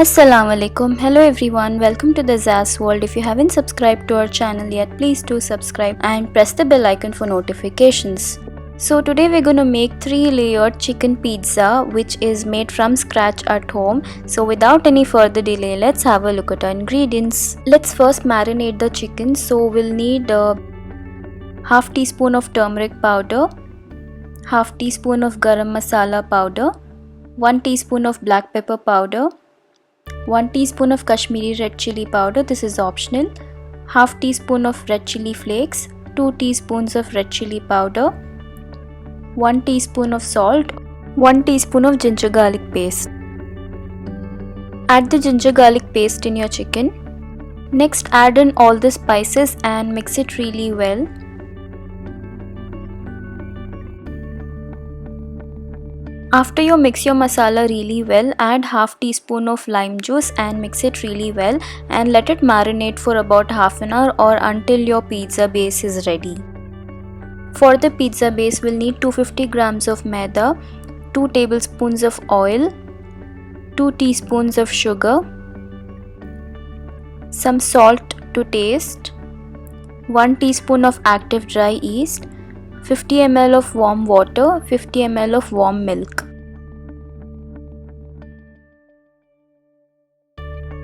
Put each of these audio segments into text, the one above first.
Assalamu alaikum. Hello everyone. Welcome to the Zaz World. If you haven't subscribed to our channel yet, please do subscribe and press the bell icon for notifications. So today we're going to make 3-layered chicken pizza which is made from scratch at home. So without any further delay, let's have a look at our ingredients. Let's first marinate the chicken. So we'll need a half teaspoon of turmeric powder, half teaspoon of garam masala powder, 1 teaspoon of black pepper powder, 1 teaspoon of Kashmiri red chili powder, this is optional, half teaspoon of red chili flakes, 2 teaspoons of red chili powder, 1 teaspoon of salt, 1 teaspoon of ginger garlic paste. Add the ginger garlic paste in your chicken. Next add in all the spices and mix it really well. After you mix your masala really well, add half teaspoon of lime juice and mix it really well and let it marinate for about half an hour or until your pizza base is ready. For the pizza base, we'll need 250 grams of maida, 2 tablespoons of oil, 2 teaspoons of sugar, some salt to taste, 1 teaspoon of active dry yeast, 50 ml of warm water, 50 ml of warm milk.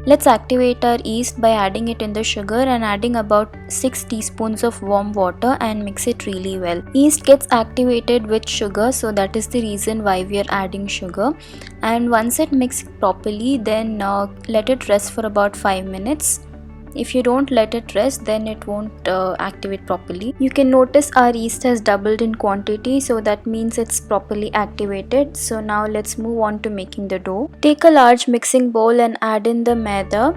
Let's activate our yeast by adding it in the sugar and adding about 6 teaspoons of warm water and mix it really well. Yeast gets activated with sugar, so that is the reason why we are adding sugar. And once it mixes properly, then let it rest for about 5 minutes. If you don't let it rest, then it won't activate properly. You can notice our yeast has doubled in quantity, so that means it's properly activated. So now let's move on to making the dough. Take a large mixing bowl and add in the maida.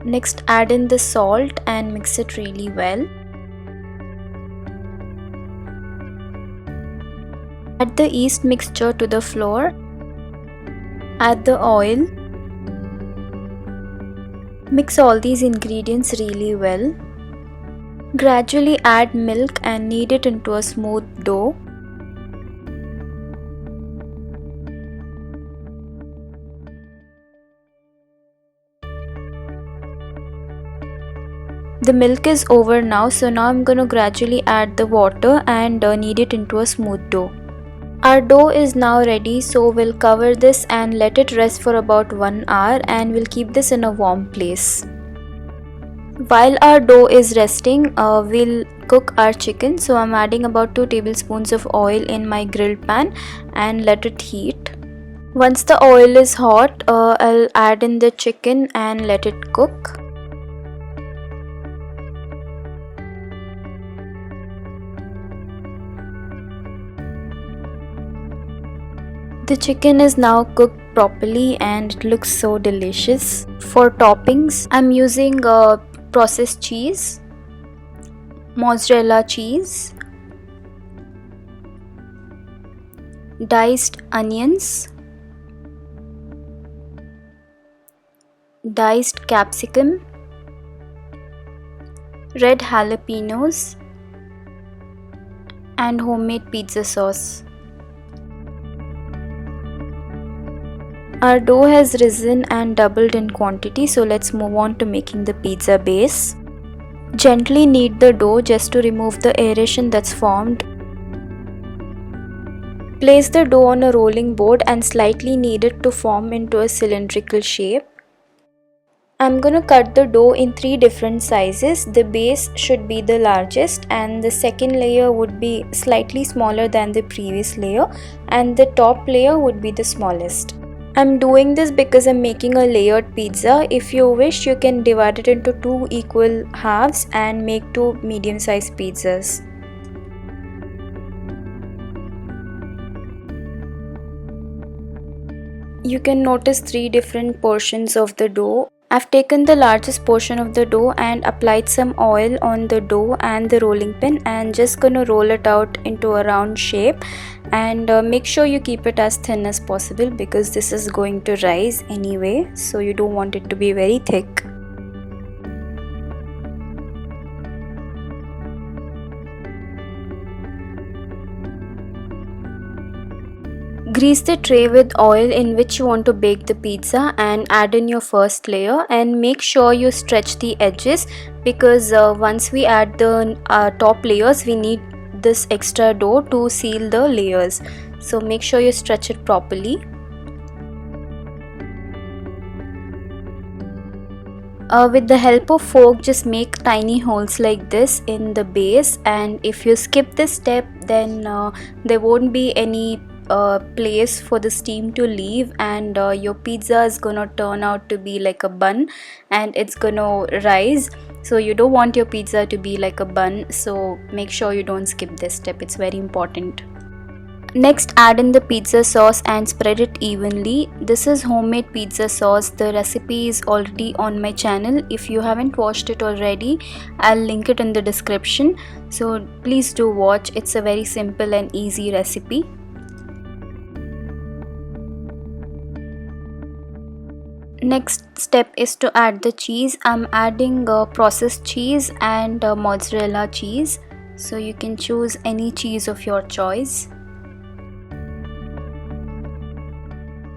Next add in the salt and mix it really well. Add the yeast mixture to the flour. Add the oil. Mix all these ingredients really well. Gradually add milk and knead it into a smooth dough. The milk is over now, so now I'm going to gradually add the water and knead it into a smooth dough. Our dough is now ready, so we'll cover this and let it rest for about 1 hour and we'll keep this in a warm place. While our dough is resting, we'll cook our chicken. So I'm adding about 2 tablespoons of oil in my grilled pan and let it heat. Once the oil is hot, I'll add in the chicken and let it cook. The chicken is now cooked properly and it looks so delicious. For toppings, I'm using processed cheese, mozzarella cheese, diced onions, diced capsicum, red jalapenos, and homemade pizza sauce. Our dough has risen and doubled in quantity, so let's move on to making the pizza base. Gently knead the dough just to remove the aeration that's formed. Place the dough on a rolling board and slightly knead it to form into a cylindrical shape. I'm going to cut the dough in 3 different sizes. The base should be the largest and the second layer would be slightly smaller than the previous layer and the top layer would be the smallest. I'm doing this because I'm making a layered pizza. If you wish, you can divide it into 2 equal halves and make 2 medium-sized pizzas. You can notice 3 different portions of the dough. I've taken the largest portion of the dough and applied some oil on the dough and the rolling pin and just gonna roll it out into a round shape and make sure you keep it as thin as possible because this is going to rise anyway, so you don't want it to be very thick. Grease the tray with oil in which you want to bake the pizza and add in your first layer, and make sure you stretch the edges because once we add the top layers we need this extra dough to seal the layers. So make sure you stretch it properly. With the help of fork, just make tiny holes like this in the base, and if you skip this step then there won't be any place for the steam to leave, and your pizza is gonna turn out to be like a bun and it's gonna rise. So you don't want your pizza to be like a bun, so make sure you don't skip this step, it's very important. Next, add in the pizza sauce and spread it evenly. This is homemade pizza sauce. The recipe is already on my channel. If you haven't watched it already, I'll link it in the description. So please do watch. It's a very simple and easy recipe. Next step is to add the cheese. I'm adding processed cheese and mozzarella cheese. So you can choose any cheese of your choice.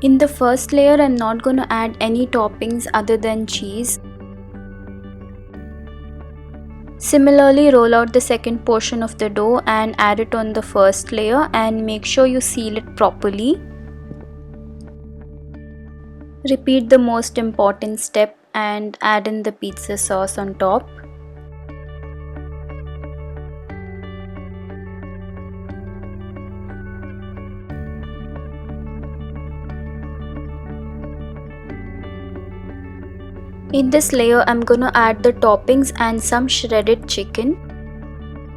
In the first layer, I'm not going to add any toppings other than cheese. Similarly, roll out the second portion of the dough and add it on the first layer, and make sure you seal it properly. Repeat the most important step and add in the pizza sauce on top. In this layer, I'm gonna add the toppings and some shredded chicken.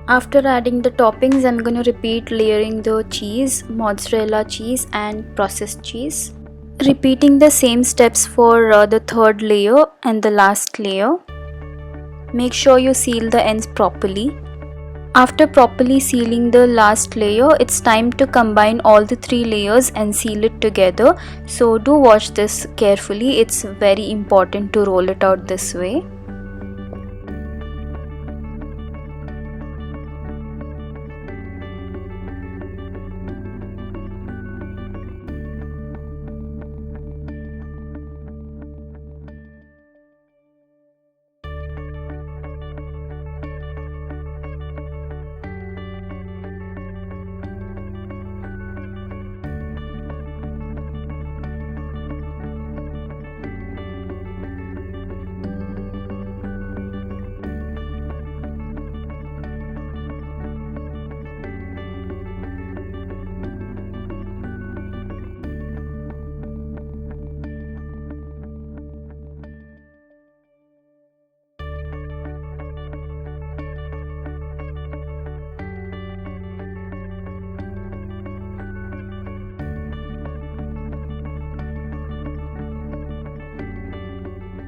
After adding the toppings, I'm gonna repeat layering the cheese, mozzarella cheese and processed cheese. Repeating the same steps for the third layer and the last layer. Make sure you seal the ends properly. After properly sealing the last layer, it's time to combine all the three layers and seal it together. So do watch this carefully, it's very important to roll it out this way.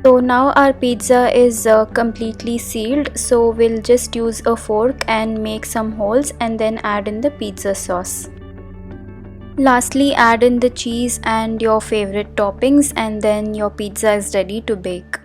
So now our pizza is completely sealed, so we'll just use a fork and make some holes and then add in the pizza sauce. Lastly, add in the cheese and your favorite toppings, and then your pizza is ready to bake.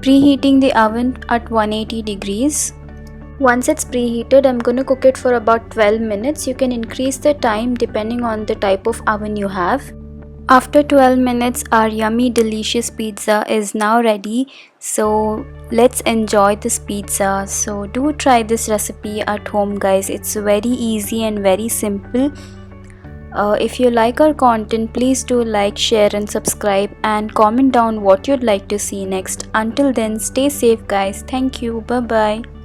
Preheating the oven at 180 degrees. Once it's preheated, I'm going to cook it for about 12 minutes. You can increase the time depending on the type of oven you have. After 12 minutes, our yummy delicious pizza is now ready. So let's enjoy this pizza. So do try this recipe at home, guys. It's very easy and very simple. If you like our content, please do like, share and subscribe, and comment down what you'd like to see next. Until then, stay safe guys. Thank you. Bye bye.